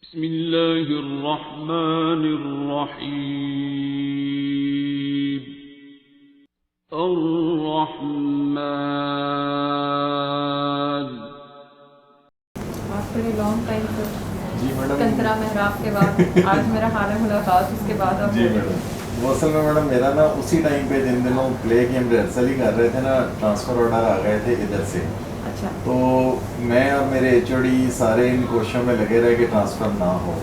بسم اللہ الرحمن الرحیم الرحمن. After a long time sir ji madam. کنترا محراب کے بعد آج میرا حال ہے ملاقات اس کے بعد. جی میڈم وہ اصل میں میڈم میرا نا اسی ٹائم پہ جن دنوں پلے کی ہم ریہرسل ہی کر رہے تھے نا ٹرانسفر آرڈر آ گئے تھے ادھر سے. اچھا. تو میں اور میرے ایچ او ڈی سارے ان کوششوں میں لگے رہے کہ ٹرانسفر نہ ہو.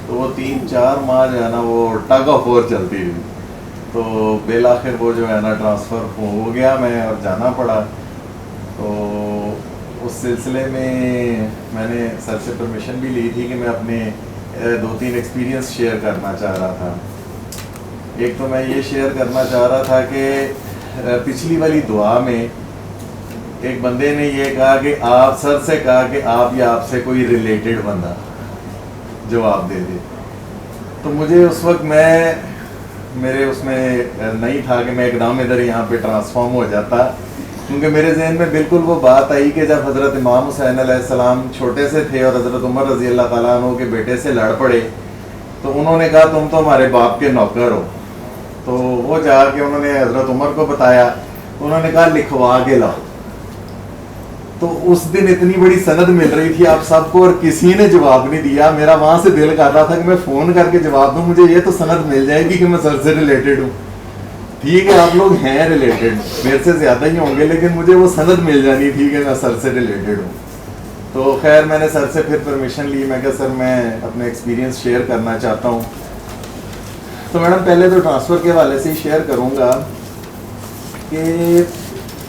تو وہ 3-4 ماہ جو ہے نا وہ ٹگ آف وار چلتی رہی. تو بالآخر وہ جو ہے نا ٹرانسفر ہو گیا میں اور جانا پڑا. تو اس سلسلے میں نے سر سے پرمیشن بھی لی تھی کہ میں اپنے 2-3 ایکسپیرینس شیئر کرنا چاہ رہا تھا. ایک تو میں یہ شیئر کرنا چاہ رہا تھا کہ پچھلی والی دعا میں ایک بندے نے یہ کہا کہ آپ سر سے کہا کہ آپ یا آپ سے کوئی ریلیٹڈ بندہ جواب دے دے. تو مجھے اس وقت میرے اس میں نہیں تھا کہ میں ایک دم ادھر یہاں پہ ٹرانسفارم ہو جاتا, کیونکہ میرے ذہن میں بالکل وہ بات آئی کہ جب حضرت امام حسین علیہ السلام چھوٹے سے تھے اور حضرت عمر رضی اللہ تعالیٰ عنہ کے بیٹے سے لڑ پڑے تو انہوں نے کہا تم تو ہمارے باپ کے نوکر ہو. تو وہ جا کے انہوں نے حضرت عمر کو بتایا, انہوں نے کہا لکھوا کے لاؤ. تو اس دن اتنی بڑی سند مل رہی تھی آپ سب کو اور کسی نے جواب نہیں دیا. میرا وہاں سے دل کر رہا تھا کہ میں فون کر کے جواب دوں, مجھے یہ تو سند مل جائے گی کہ میں سر سے ریلیٹڈ ہوں. ٹھیک ہے آپ لوگ ہیں ریلیٹڈ, میرے سے زیادہ ہی ہوں گے, لیکن مجھے وہ سند مل جانی تھی کہ میں سر سے ریلیٹڈ ہوں. تو خیر میں نے سر سے پھر پرمیشن لی. میں کہا سر میں اپنے ایکسپیرینس شیئر کرنا چاہتا ہوں. تو میڈم پہلے تو ٹرانسفر کے حوالے سے ہی شیئر کروں گا کہ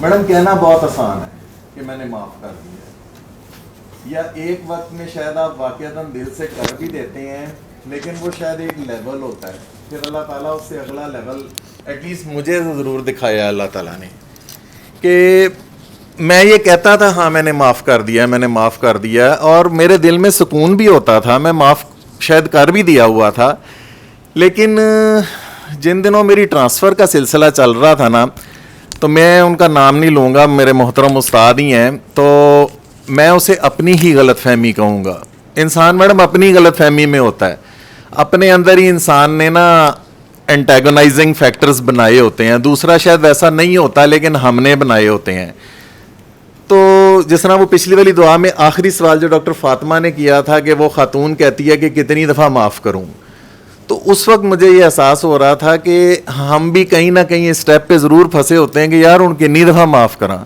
میڈم کہنا بہت آسان ہے کہ میں نے معاف کر دیا, یا ایک وقت میں شاید آپ واقعتاً دل سے کر بھی دیتے ہیں, لیکن وہ شاید ایک لیول ہوتا ہے. پھر اللہ تعالیٰ اس سے اگلا لیول ایٹ لیسٹ مجھے ضرور دکھایا اللہ تعالیٰ نے, کہ میں یہ کہتا تھا ہاں میں نے معاف کر دیا, میں نے معاف کر دیا, اور میرے دل میں سکون بھی ہوتا تھا, میں معاف شاید کر بھی دیا ہوا تھا. لیکن جن دنوں میری ٹرانسفر کا سلسلہ چل رہا تھا نا, تو میں ان کا نام نہیں لوں گا, میرے محترم استاد ہی ہیں, تو میں اسے اپنی ہی غلط فہمی کہوں گا. انسان میڈم اپنی غلط فہمی میں ہوتا ہے, اپنے اندر ہی انسان نے نا انٹیگونائزنگ فیکٹرز بنائے ہوتے ہیں. دوسرا شاید ویسا نہیں ہوتا لیکن ہم نے بنائے ہوتے ہیں. تو جس طرح وہ پچھلی والی دعا میں آخری سوال جو ڈاکٹر فاطمہ نے کیا تھا کہ وہ خاتون کہتی ہے کہ کتنی دفعہ معاف کروں, تو اس وقت مجھے یہ احساس ہو رہا تھا کہ ہم بھی کہیں نہ کہیں اسٹیپ پہ ضرور پھنسے ہوتے ہیں کہ یار ان کتنی دفعہ معاف کراں.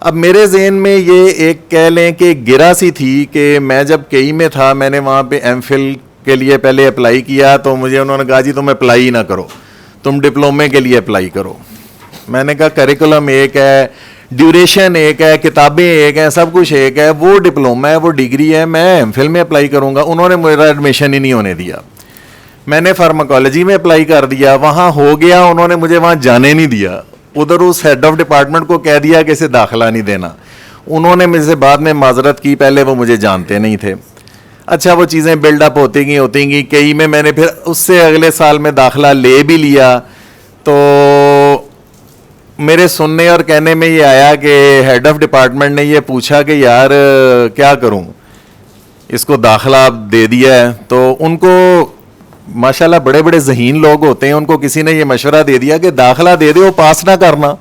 اب میرے ذہن میں یہ ایک کہہ لیں کہ گرا سی تھی کہ میں جب کئی میں تھا, میں نے وہاں پہ ایم فل کے لیے پہلے اپلائی کیا, تو مجھے انہوں نے کہا جی تم اپلائی نہ کرو, تم ڈپلومے کے لیے اپلائی کرو. میں نے کہا کریکولم ایک ہے, ڈیوریشن ایک ہے, کتابیں ایک ہیں, سب کچھ ایک ہے, وہ ڈپلوما ہے, وہ ڈگری ہے, میں ایم فل میں اپلائی کروں گا. انہوں نے میرا ایڈمیشن ہی نہیں ہونے دیا. میں نے فارماکالوجی میں اپلائی کر دیا, وہاں ہو گیا, انہوں نے مجھے وہاں جانے نہیں دیا. ادھر اس ہیڈ آف ڈپارٹمنٹ کو کہہ دیا کہ اسے داخلہ نہیں دینا. انہوں نے مجھ سے بعد میں معذرت کی, پہلے وہ مجھے جانتے نہیں تھے. اچھا وہ چیزیں بلڈ اپ ہوتی گئیں کئی میں نے پھر اس سے اگلے سال میں داخلہ لے بھی لیا. تو میرے سننے اور کہنے میں یہ آیا کہ ہیڈ آف ڈپارٹمنٹ نے یہ پوچھا کہ یار کیا کروں, اس کو داخلہ دے دیا ہے. تو ان کو ماشاءاللہ بڑے بڑے ذہین لوگ ہوتے ہیں, ان کو کسی نے یہ مشورہ دے دیا کہ داخلہ دے دے, وہ پاس نہ کرنا.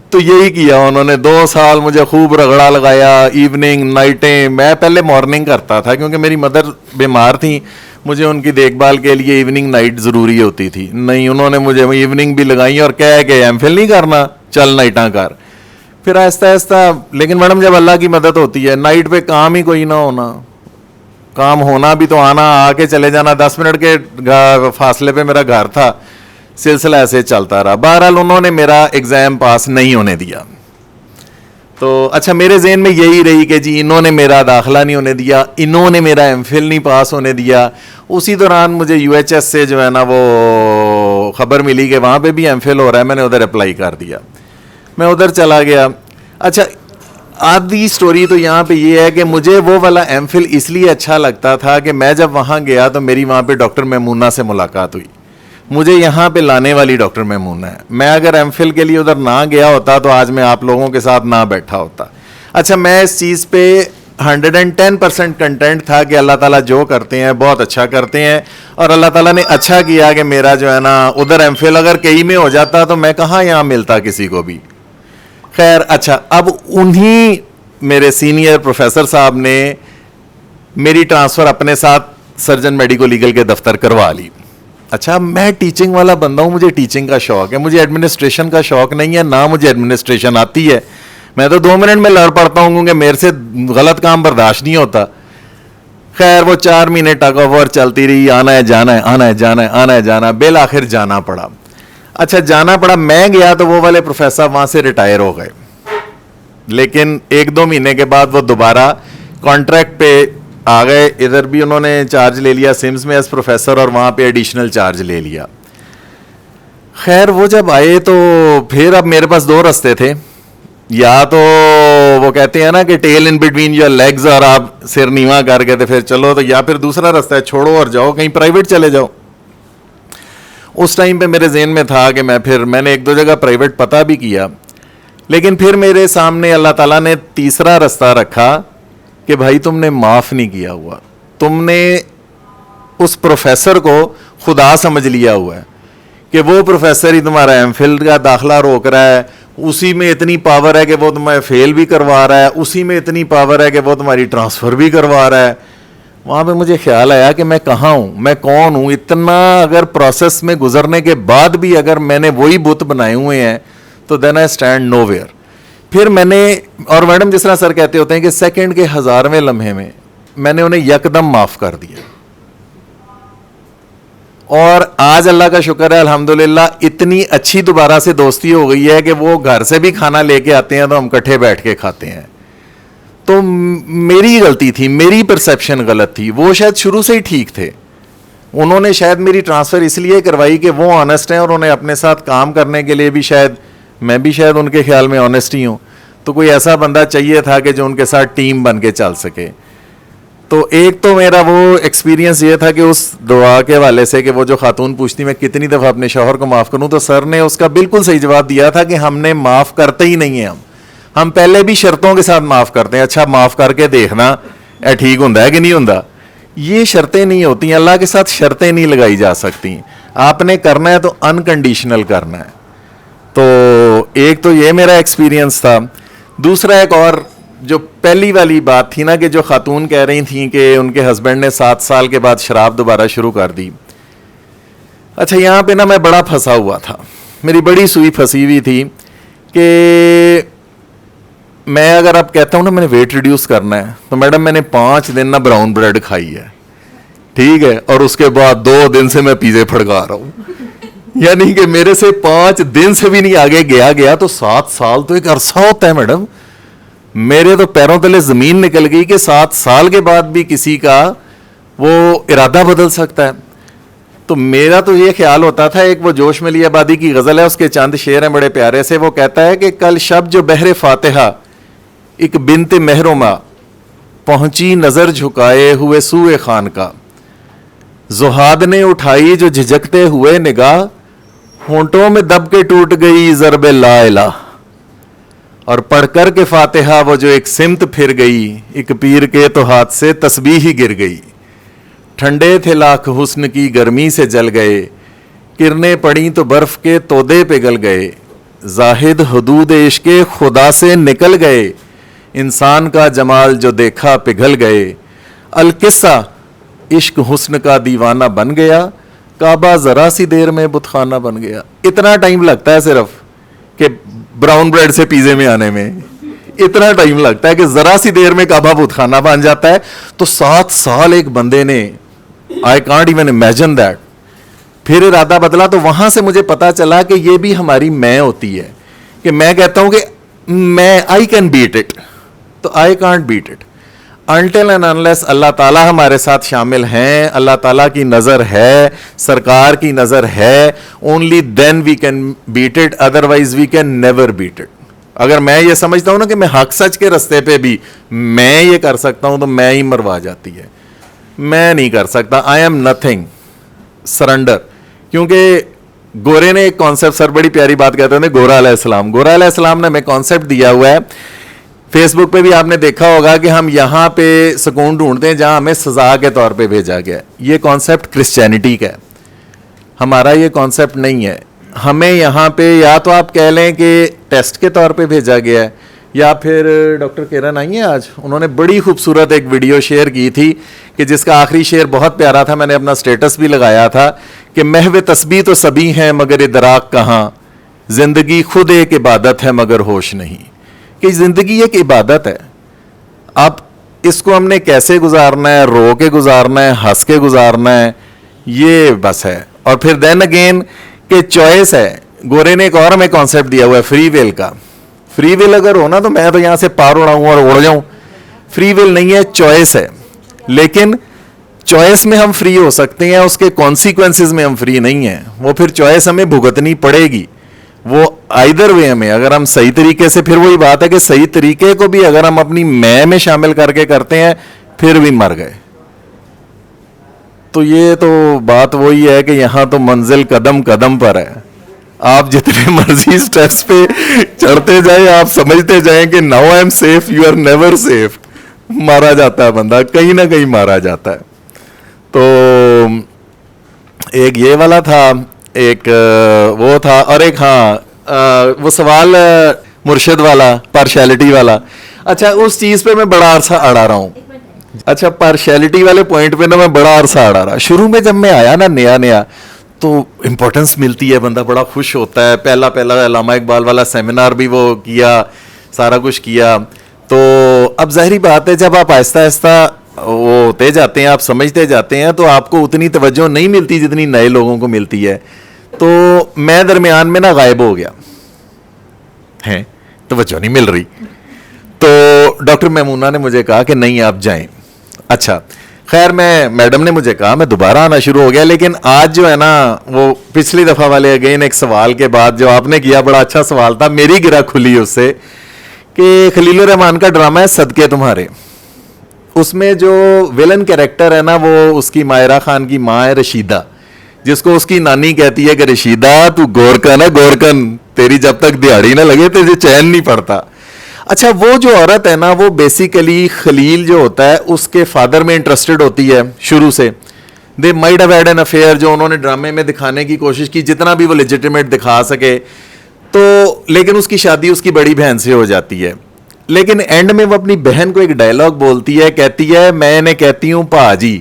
تو یہی کیا انہوں نے, 2 سال مجھے خوب رگڑا لگایا, ایوننگ نائٹیں. میں پہلے مارننگ کرتا تھا کیونکہ میری مدر بیمار تھیں, مجھے ان کی دیکھ بھال کے لیے ایوننگ نائٹ ضروری ہوتی تھی. نہیں, انہوں نے مجھے ایوننگ بھی لگائی اور کہا کہ ایم فل نہیں کرنا, چل نائٹاں کر. پھر آہستہ آہستہ, لیکن میڈم جب اللہ کی مدد ہوتی ہے, نائٹ پہ کام ہی کوئی نہ ہونا, کام ہونا بھی تو آنا, آ کے چلے جانا, 10 منٹ کے فاصلے پہ میرا گھر تھا. سلسلہ ایسے چلتا رہا. بہرحال انہوں نے میرا ایگزام پاس نہیں ہونے دیا. تو اچھا میرے ذہن میں یہی رہی کہ جی انہوں نے میرا داخلہ نہیں ہونے دیا, انہوں نے میرا ایم فل نہیں پاس ہونے دیا. اسی دوران مجھے یو ایچ ایس سے جو ہے نا وہ خبر ملی کہ وہاں پہ بھی ایم فل ہو رہا ہے. میں نے ادھر اپلائی کر دیا, میں ادھر چلا گیا. اچھا آدھی سٹوری تو یہاں پہ یہ ہے کہ مجھے وہ والا ایم فل اس لیے اچھا لگتا تھا کہ میں جب وہاں گیا تو میری وہاں پہ ڈاکٹر میمونہ سے ملاقات ہوئی. مجھے یہاں پہ لانے والی ڈاکٹر میمونہ ہے. میں اگر ایم فل کے لیے ادھر نہ گیا ہوتا تو آج میں آپ لوگوں کے ساتھ نہ بیٹھا ہوتا. اچھا میں اس چیز پہ 110% کنٹینٹ تھا کہ اللہ تعالیٰ جو کرتے ہیں بہت اچھا کرتے ہیں, اور اللہ تعالیٰ نے اچھا کیا کہ میرا جو ہے نا ادھر ایم فل اگر کئی میں ہو جاتا تو میں کہاں یہاں ملتا کسی کو بھی. خیر اچھا, اب انہی میرے سینئر پروفیسر صاحب نے میری ٹرانسفر اپنے ساتھ سرجن میڈیکو لیگل کے دفتر کروا لی. اچھا, میں ٹیچنگ والا بندہ ہوں, مجھے ٹیچنگ کا شوق ہے, مجھے ایڈمنسٹریشن کا شوق نہیں ہے, نہ مجھے ایڈمنسٹریشن آتی ہے. میں تو 2 منٹ میں لڑ پڑتا ہوں کیونکہ میرے سے غلط کام برداشت نہیں ہوتا. خیر وہ 4 مہینے ٹگ آف وار چلتی رہی, آنا ہے جانا ہے, آنا ہے جانا ہے, آنا ہے جانا ہے, بالآخر جانا پڑا. اچھا جانا پڑا, میں گیا تو وہ والے پروفیسر وہاں سے ریٹائر ہو گئے, لیکن 1-2 مہینے کے بعد وہ دوبارہ کانٹریکٹ پہ آ گئے. ادھر بھی انہوں نے چارج لے لیا سمس میں ایز پروفیسر, اور وہاں پہ ایڈیشنل چارج لے لیا. خیر وہ جب آئے تو پھر اب میرے پاس 2 رستے تھے, یا تو وہ کہتے ہیں نا کہ tail in between your legs, اور آپ سر نیواں کر کے پھر چلو, تو یا پھر دوسرا راستہ ہے چھوڑو اور جاؤ کہیں پرائیویٹ چلے جاؤ. اس ٹائم پہ میرے ذہن میں تھا کہ میں نے 1-2 جگہ پرائیویٹ پتہ بھی کیا, لیکن پھر میرے سامنے اللہ تعالیٰ نے تیسرا راستہ رکھا کہ بھائی تم نے معاف نہیں کیا ہوا, تم نے اس پروفیسر کو خدا سمجھ لیا ہوا ہے کہ وہ پروفیسر ہی تمہارا ایم فل کا داخلہ روک رہا ہے, اسی میں اتنی پاور ہے کہ وہ تمہیں فیل بھی کروا رہا ہے, اسی میں اتنی پاور ہے کہ وہ تمہاری ٹرانسفر بھی کروا رہا ہے. وہاں پہ مجھے خیال آیا کہ میں کہاں ہوں, میں کون ہوں, اتنا اگر پروسیس میں گزرنے کے بعد بھی اگر میں نے وہی بت بنائے ہوئے ہیں تو دین آئی اسٹینڈ نو ویئر. پھر میں نے, اور میڈم جس طرح سر کہتے ہوتے ہیں کہ سیکنڈ کے 1000ویں لمحے میں نے انہیں یکدم معاف کر دیا. اور آج اللہ کا شکر ہے الحمدللہ اتنی اچھی دوبارہ سے دوستی ہو گئی ہے کہ وہ گھر سے بھی کھانا لے کے آتے ہیں تو ہم اکٹھے بیٹھ کے کھاتے ہیں. تو میری غلطی تھی, میری پرسیپشن غلط تھی, وہ شاید شروع سے ہی ٹھیک تھے. انہوں نے شاید میری ٹرانسفر اس لیے کروائی کہ وہ آنیسٹ ہیں, اور انہیں اپنے ساتھ کام کرنے کے لیے بھی شاید میں بھی شاید ان کے خیال میں آنیسٹ ہی ہوں, تو کوئی ایسا بندہ چاہیے تھا کہ جو ان کے ساتھ ٹیم بن کے چل سکے. تو ایک تو میرا وہ ایکسپیرینس یہ تھا کہ اس دعا کے حوالے سے کہ وہ جو خاتون پوچھتی میں کتنی دفعہ اپنے شوہر کو معاف کروں, تو سر نے اس کا بالکل صحیح جواب دیا تھا کہ ہم نے معاف کرتے ہی نہیں ہیں, ہم پہلے بھی شرطوں کے ساتھ معاف کرتے ہیں. اچھا معاف کر کے دیکھنا ٹھیک ہوں کہ نہیں ہوں, یہ شرطیں نہیں ہوتی ہیں, اللہ کے ساتھ شرطیں نہیں لگائی جا سکتی. آپ نے کرنا ہے تو انکنڈیشنل کرنا ہے. تو ایک تو یہ میرا ایکسپیرینس تھا. دوسرا ایک اور جو پہلی والی بات تھی نا کہ جو خاتون کہہ رہی تھیں کہ ان کے ہسبینڈ نے 7 سال کے بعد شراب دوبارہ شروع کر دی. اچھا یہاں پہ نا میں بڑا پھنسا ہوا تھا, میری بڑی سوئی پھنسی ہوئی تھی کہ میں اگر آپ کہتا ہوں نا میں نے ویٹ ریڈیوس کرنا ہے تو میڈم میں نے 5 دن نا براؤن بریڈ کھائی ہے, ٹھیک ہے, اور اس کے بعد 2 دن سے میں پیزے پھڑکا رہا ہوں. یعنی کہ میرے سے 5 دن سے بھی نہیں آگے گیا تو 7 سال تو ایک عرصہ ہوتا ہے میڈم. میرے تو پیروں تلے زمین نکل گئی کہ 7 سال کے بعد بھی کسی کا وہ ارادہ بدل سکتا ہے. تو میرا تو یہ خیال ہوتا تھا, ایک وہ جوش ملی آبادی کی غزل ہے, اس کے چند شعر ہیں بڑے پیارے سے. وہ کہتا ہے کہ کل شب جو بحر فاتحہ ایک بنت محرمہ پہنچی نظر جھکائے ہوئے سوئے خان کا, زہاد نے اٹھائی جو جھجکتے ہوئے نگاہ, ہونٹوں میں دب کے ٹوٹ گئی ضرب لا الہ, اور پڑھ کر کے فاتحہ وہ جو ایک سمت پھر گئی, ایک پیر کے تو ہاتھ سے تسبیح ہی گر گئی. ٹھنڈے تھے لاکھ حسن کی گرمی سے جل گئے, کرنیں پڑیں تو برف کے تودے پگھل گئے, زاہد حدود عشق خدا سے نکل گئے, انسان کا جمال جو دیکھا پگھل گئے. القصہ عشق حسن کا دیوانہ بن گیا, کعبہ ذرا سی دیر میں بت خانہ بن گیا. اتنا ٹائم لگتا ہے صرف کہ براؤن بریڈ سے پیزے میں آنے میں, اتنا ٹائم لگتا ہے کہ ذرا سی دیر میں کعبہ بت خانہ بن جاتا ہے. تو 7 سال ایک بندے نے, I can't even imagine that. پھر ارادہ بدلا تو وہاں سے مجھے پتا چلا کہ یہ بھی ہماری میں ہوتی ہے کہ میں کہتا ہوں کہ میں آئی کین بیٹ اٹ, تو I can't beat it until and unless اللہ تعالیٰ ہمارے ساتھ شامل ہیں, اللہ تعالیٰ کی نظر ہے, سرکار کی نظر ہے, only then we can beat it, otherwise we can never beat it. اگر میں یہ سمجھتا ہوں نا کہ میں حق سچ کے رستے پہ بھی میں یہ کر سکتا ہوں تو میں ہی مروا جاتی ہے, میں نہیں کر سکتا. I am nothing, surrender. کیونکہ گورے نے ایک کانسیپٹ, سر بڑی پیاری بات کہتے ہیں, گورا علیہ السلام نے ہمیں کانسیپٹ دیا ہوا ہے فیس بک پہ بھی آپ نے دیکھا ہوگا کہ ہم یہاں پہ سکون ڈھونڈتے ہیں جہاں ہمیں سزا کے طور پہ بھیجا گیا ہے. یہ کانسیپٹ کرسچینٹی کا ہے, ہمارا یہ کانسیپٹ نہیں ہے. ہمیں یہاں پہ یا تو آپ کہہ لیں کہ ٹیسٹ کے طور پہ بھیجا گیا ہے, یا پھر ڈاکٹر کرن آئی ہیں آج, انہوں نے بڑی خوبصورت ایک ویڈیو شیئر کی تھی کہ جس کا آخری شعر بہت پیارا تھا, میں نے اپنا سٹیٹس بھی لگایا تھا کہ محو تسبیح تو سبھی ہیں مگر ادراک کہاں, زندگی خود ایک عبادت ہے مگر ہوش نہیں. کہ زندگی ایک عبادت ہے, اب اس کو ہم نے کیسے گزارنا ہے, رو کے گزارنا ہے, ہنس کے گزارنا ہے, یہ بس ہے. اور پھر دین اگین کہ چوائس ہے. گورے نے ایک اور ہمیں کانسیپٹ دیا ہوا ہے فری ویل کا. فری ویل اگر ہونا تو میں تو یہاں سے پار اڑاؤں اور اڑ جاؤں. فری ویل نہیں ہے, چوائس ہے. لیکن چوائس میں ہم فری ہو سکتے ہیں, اس کے کانسیکوینسز میں ہم فری نہیں ہیں. وہ پھر چوائس ہمیں بھگتنی پڑے گی. وہ آئدر وے ہمیں, اگر ہم صحیح طریقے سے, پھر وہی بات ہے کہ صحیح طریقے کو بھی اگر ہم اپنی میں شامل کر کے کرتے ہیں پھر بھی مر گئے. تو یہ تو بات وہی ہے کہ یہاں تو منزل قدم قدم پر ہے. آپ جتنے مرضی سٹیپس پہ چڑھتے جائیں, آپ سمجھتے جائیں کہ now I am safe, you are never safe. مارا جاتا ہے بندہ, کہیں نہ کہیں مارا جاتا ہے. تو ایک یہ والا تھا, ایک وہ تھا, اور ایک وہ سوال مرشد والا, پارشیلٹی والا. اچھا اس چیز پہ میں بڑا عرصہ اڑا رہا ہوں. اچھا پارشیلٹی والے پوائنٹ پہ نا میں بڑا عرصہ اڑا رہا. شروع میں جب میں آیا نا نیا تو امپورٹنس ملتی ہے, بندہ بڑا خوش ہوتا ہے. پہلا علامہ اقبال والا سیمینار بھی وہ کیا, سارا کچھ کیا. تو اب ظاہری بات ہے جب آپ آہستہ آہستہ وہ ہوتے جاتے ہیں, آپ سمجھتے جاتے ہیں, تو آپ کو اتنی توجہ نہیں ملتی جتنی نئے لوگوں کو ملتی ہے. تو میں درمیان میں نا غائب ہو گیا ہے, توجہ نہیں مل رہی. تو ڈاکٹر میمونہ نے مجھے کہا کہ نہیں آپ جائیں. اچھا خیر, میڈم نے مجھے کہا, میں دوبارہ آنا شروع ہو گیا. لیکن آج جو ہے نا وہ پچھلی دفعہ والے اگین ایک سوال کے بعد جو آپ نے کیا, بڑا اچھا سوال تھا, میری گرہ کھلی اس سے, کہ خلیل الرحمان کا ڈرامہ ہے صدقے تمہارے. اس میں جو ویلن کیریکٹر ہے نا وہ اس کی مائرہ خان کی ماں ہے رشیدہ, جس کو اس کی نانی کہتی ہے کہ رشیدہ تو گورکن ہے, گورکن, تیری جب تک دیہڑی نہ لگے تجھے چین نہیں پڑتا. اچھا وہ جو عورت ہے نا وہ بیسیکلی خلیل جو ہوتا ہے اس کے فادر میں انٹرسٹڈ ہوتی ہے شروع سے. They might have had an affair, جو انہوں نے ڈرامے میں دکھانے کی کوشش کی جتنا بھی وہ لیجیٹیمیٹ دکھا سکے. تو لیکن اس کی شادی اس کی بڑی بہن سے ہو جاتی ہے. لیکن اینڈ میں وہ اپنی بہن کو ایک ڈائلاگ بولتی ہے, کہتی ہے میں نے کہتی ہوں پا جی,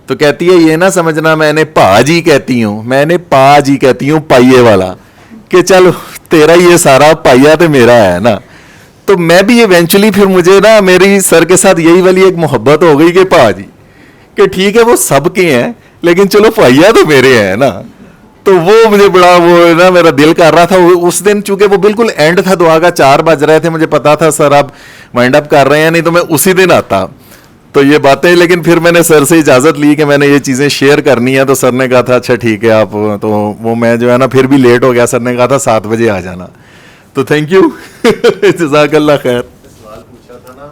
تو کہتی ہے یہ نہ سمجھنا میں نے پا جی کہتی ہوں, میں نے پا جی کہتی ہوں پائیے والا, کہ چل تیرا یہ سارا پائیا تو میرا ہے نا. تو میں بھی ایونچولی پھر مجھے نا میری سر کے ساتھ یہی والی ایک محبت ہو گئی کہ پا جی, کہ ٹھیک ہے وہ سب کے ہیں لیکن چلو پائیا تو میرے ہیں نا. تو وہ مجھے بڑا وہ نا میرا دل کر رہا تھا اس دن, چونکہ وہ بالکل اینڈ تھا, دعا کا 4 بج رہے تھے, مجھے پتا تھا سر آپ وائنڈ اپ کر رہے ہیں, نہیں تو میں اسی دن آتا. تو یہ باتیں, لیکن پھر میں نے سر سے اجازت لی کہ میں نے یہ چیزیں شیئر کرنی ہے. تو سر نے کہا تھا اچھا ٹھیک ہے آپ, تو وہ میں جو ہے نا پھر بھی لیٹ ہو گیا. سر نے کہا تھا 7 بجے آ جانا. تو تھینک یو, جزاک اللہ خیر. سوال پوچھا تھا نا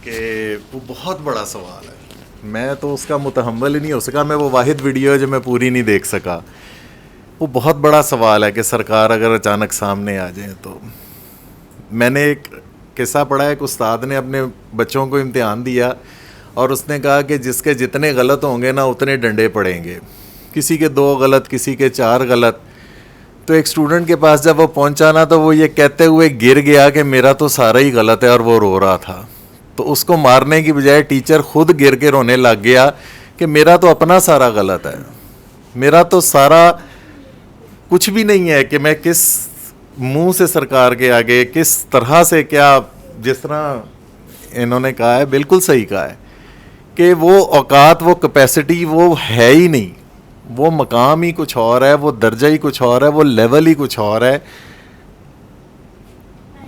کہ وہ بہت بڑا سوال ہے, میں تو اس کا متحمل ہی نہیں ہو سکا. میں وہ واحد ویڈیو ہے جو میں پوری نہیں دیکھ سکا. وہ بہت بڑا سوال ہے کہ سرکار اگر اچانک سامنے آ جائیں. تو میں نے ایک قصہ پڑھا, ایک استاد نے اپنے بچوں کو امتحان دیا اور اس نے کہا کہ جس کے جتنے غلط ہوں گے نا اتنے ڈنڈے پڑیں گے. کسی کے 2 غلط, کسی کے 4 غلط. تو ایک اسٹوڈنٹ کے پاس جب وہ پہنچا نا تو وہ یہ کہتے ہوئے گر گیا کہ میرا تو سارا ہی غلط ہے, اور وہ رو رہا تھا. تو اس کو مارنے کی بجائے ٹیچر خود گر کے رونے لگ گیا کہ میرا تو اپنا سارا غلط ہے, میرا تو سارا کچھ بھی نہیں ہے, کہ میں کس منہ سے سرکار کے آگے کس طرح سے, کیا جس طرح انہوں نے کہا ہے بالکل صحیح کہا ہے کہ وہ اوقات, وہ کیپیسٹی وہ ہے ہی نہیں. وہ مقام ہی کچھ اور ہے, وہ درجہ ہی کچھ اور ہے, وہ لیول ہی کچھ اور ہے,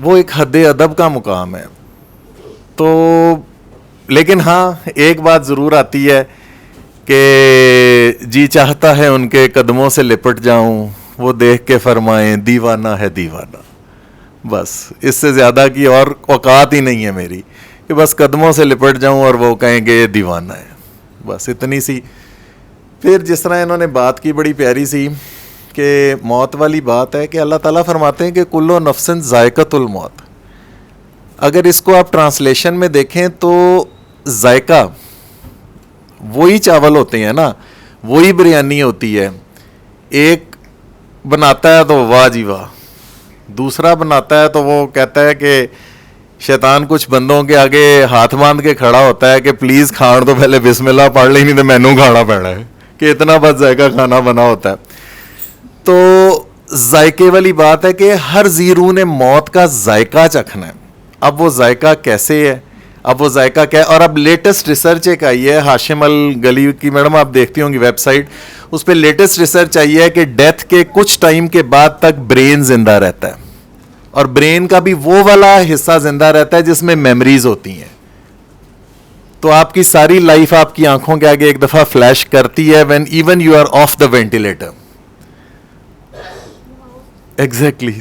وہ ایک حد ادب کا مقام ہے. تو لیکن ہاں ایک بات ضرور آتی ہے کہ جی چاہتا ہے ان کے قدموں سے لپٹ جاؤں, وہ دیکھ کے فرمائیں دیوانہ ہے دیوانہ. بس اس سے زیادہ کی اور اوقات ہی نہیں ہے میری کہ بس قدموں سے لپٹ جاؤں اور وہ کہیں گے یہ دیوانہ ہے. بس اتنی سی. پھر جس طرح انہوں نے بات کی بڑی پیاری سی کہ موت والی بات ہے کہ اللہ تعالیٰ فرماتے ہیں کہ کلو نفسن ذائقۃ الموت. اگر اس کو آپ ٹرانسلیشن میں دیکھیں تو ذائقہ وہی چاول ہوتے ہیں نا, وہی بریانی ہوتی ہے. ایک بناتا ہے تو واہ جی واہ, دوسرا بناتا ہے تو وہ کہتا ہے کہ شیطان کچھ بندوں کے آگے ہاتھ باندھ کے کھڑا ہوتا ہے کہ پلیز کھان تو پہلے بسم اللہ پڑھ لیں, نہیں تو مینو کھانا پڑنا ہے, کہ اتنا بد ذائقہ کھانا بنا ہوتا ہے. تو ذائقے والی بات ہے کہ ہر ذی روح نے موت کا ذائقہ چکھنا ہے. اب وہ ذائقہ کیسے ہے, اب وہ ذائقہ کیا ہے, اور اب لیٹسٹ ریسرچ ایک آئی ہے, ہاشم الگلی کی میڈم آپ دیکھتی ہوں گی ویب سائٹ, اس پہ لیٹسٹ ریسرچ آئی ہے کہ ڈیتھ کے کچھ ٹائم کے بعد تک برین زندہ رہتا ہے, اور برین کا بھی وہ والا حصہ زندہ رہتا ہے جس میں میموریز ہوتی ہیں. تو آپ کی ساری لائف آپ کی آنکھوں کے آگے ایک دفعہ فلیش کرتی ہے when even you are off the ventilator. Exactly.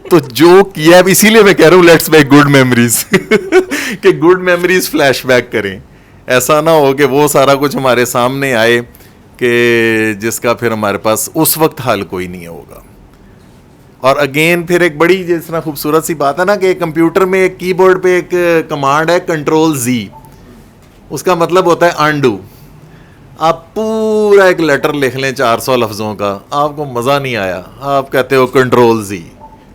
تو جو کیا ہے, اسی لیے میں کہہ رہا ہوں لیٹس میک گڈ میموریز, کہ گڈ میموریز فلیش بیک کریں. ایسا نہ ہو کہ وہ سارا کچھ ہمارے سامنے آئے کہ جس کا پھر ہمارے پاس اس وقت حل کوئی نہیں ہوگا. اور اگین پھر ایک بڑی جس طرح خوبصورت سی بات ہے نا کہ کمپیوٹر میں ایک کی بورڈ پہ ایک کمانڈ ہے کنٹرول زی, اس کا مطلب ہوتا ہے انڈو. آپ پورا ایک لیٹر لکھ لیں 400 لفظوں کا, آپ کو مزہ نہیں آیا, آپ کہتے ہو کنٹرول زی,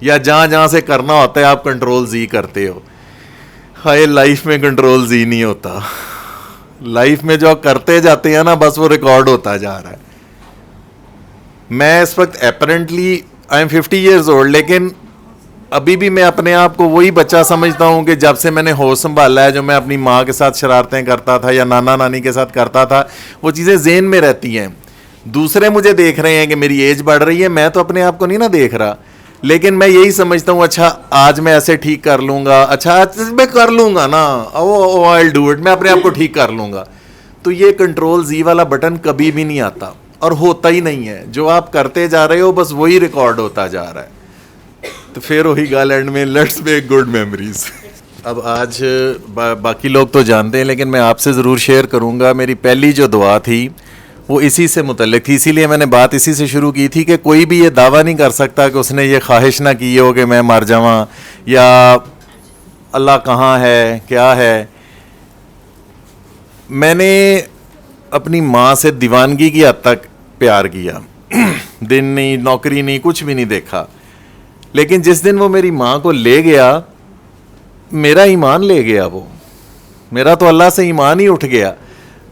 یا جہاں جہاں سے کرنا ہوتا ہے آپ کنٹرول زی کرتے ہو. ہائے لائف میں کنٹرول زی نہیں ہوتا, لائف میں جو کرتے جاتے ہیں نا بس وہ ریکارڈ ہوتا جا رہا ہے. میں اس وقت apparently I am 50 years old, لیکن ابھی بھی میں اپنے آپ کو وہی بچہ سمجھتا ہوں کہ جب سے میں نے ہوش سنبھالا ہے, جو میں اپنی ماں کے ساتھ شرارتیں کرتا تھا یا نانا نانی کے ساتھ کرتا تھا, وہ چیزیں ذہن میں رہتی ہیں. دوسرے مجھے دیکھ رہے ہیں کہ میری ایج بڑھ رہی ہے, میں تو اپنے آپ کو نہیں نا دیکھ رہا, لیکن میں یہی سمجھتا ہوں اچھا آج میں ایسے ٹھیک کر لوں گا, اچھا میں کر لوں گا نا, I'll do it, میں اپنے آپ کو ٹھیک کر لوں گا. تو یہ کنٹرول زی والا بٹن کبھی بھی نہیں آتا, اور ہوتا ہی نہیں ہے. جو آپ کرتے جا رہے ہو بس وہی ریکارڈ ہوتا جا رہا ہے. تو پھر وہی گال اینڈ میں لیٹس میک گڈ میموریز. اب آج باقی لوگ تو جانتے ہیں, لیکن میں آپ سے ضرور شیئر کروں گا. میری پہلی جو دعا تھی وہ اسی سے متعلق تھی, اسی لیے میں نے بات اسی سے شروع کی تھی کہ کوئی بھی یہ دعویٰ نہیں کر سکتا کہ اس نے یہ خواہش نہ کی ہو کہ میں مر جاواں یا اللہ کہاں ہے کیا ہے. میں نے اپنی ماں سے دیوانگی کی حد تک پیار کیا, دن نہیں, نوکری نہیں, کچھ بھی نہیں دیکھا. لیکن جس دن وہ میری ماں کو لے گیا, میرا ایمان لے گیا, وہ میرا تو اللہ سے ایمان ہی اٹھ گیا.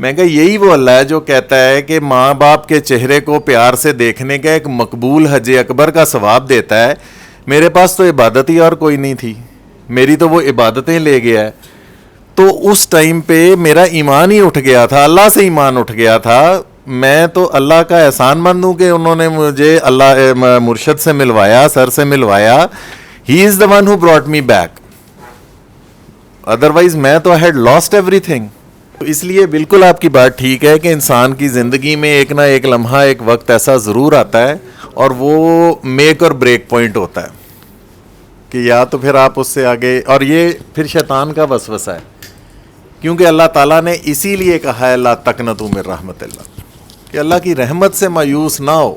میں کہا یہی وہ اللہ ہے جو کہتا ہے کہ ماں باپ کے چہرے کو پیار سے دیکھنے کا ایک مقبول حج اکبر کا ثواب دیتا ہے. میرے پاس تو عبادت ہی اور کوئی نہیں تھی, میری تو وہ عبادتیں لے گیا ہے. تو اس ٹائم پہ میرا ایمان ہی اٹھ گیا تھا, اللہ سے ایمان اٹھ گیا تھا. میں تو اللہ کا احسان مند ہوں کہ انہوں نے مجھے اللہ مرشد سے ملوایا, سر سے ملوایا. He is the one who brought me back, otherwise میں تو ہیڈ لاسٹ ایوری تھنگ. اس لیے بالکل آپ کی بات ٹھیک ہے کہ انسان کی زندگی میں ایک نہ ایک لمحہ, ایک وقت ایسا ضرور آتا ہے, اور وہ میک اور بریک پوائنٹ ہوتا ہے کہ یا تو پھر آپ اس سے آگے, اور یہ پھر شیطان کا وسوسہ ہے, کیونکہ اللہ تعالیٰ نے اسی لیے کہا ہے لا تقنطوا من رحمت اللہ, کہ اللہ کی رحمت سے مایوس نہ ہو.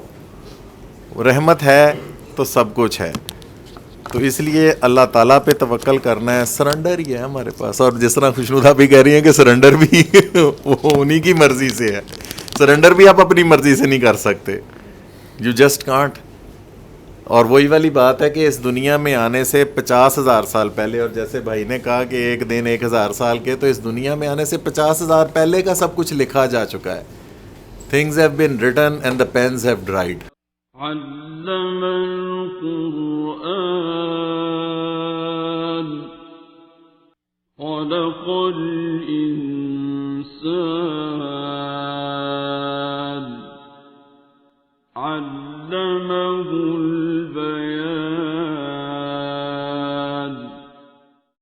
رحمت ہے تو سب کچھ ہے. تو اس لیے اللہ تعالیٰ پہ توکل کرنا ہے, سرنڈر ہی ہے ہمارے پاس. اور جس طرح خوشنودہ بھی کہہ رہی ہیں کہ سرنڈر بھی وہ انہی کی مرضی سے ہے, سرنڈر بھی آپ اپنی مرضی سے نہیں کر سکتے, یو جسٹ کانٹ. اور وہی والی بات ہے کہ اس دنیا میں آنے سے 50,000 سال پہلے, اور جیسے بھائی نے کہا کہ ایک دن 1,000 سال کے, تو اس دنیا میں آنے سے 50,000 پہلے کا سب کچھ لکھا جا چکا ہے. Things have been written and the pens have dried. علم القرآن خلق الإنسان علمه البيان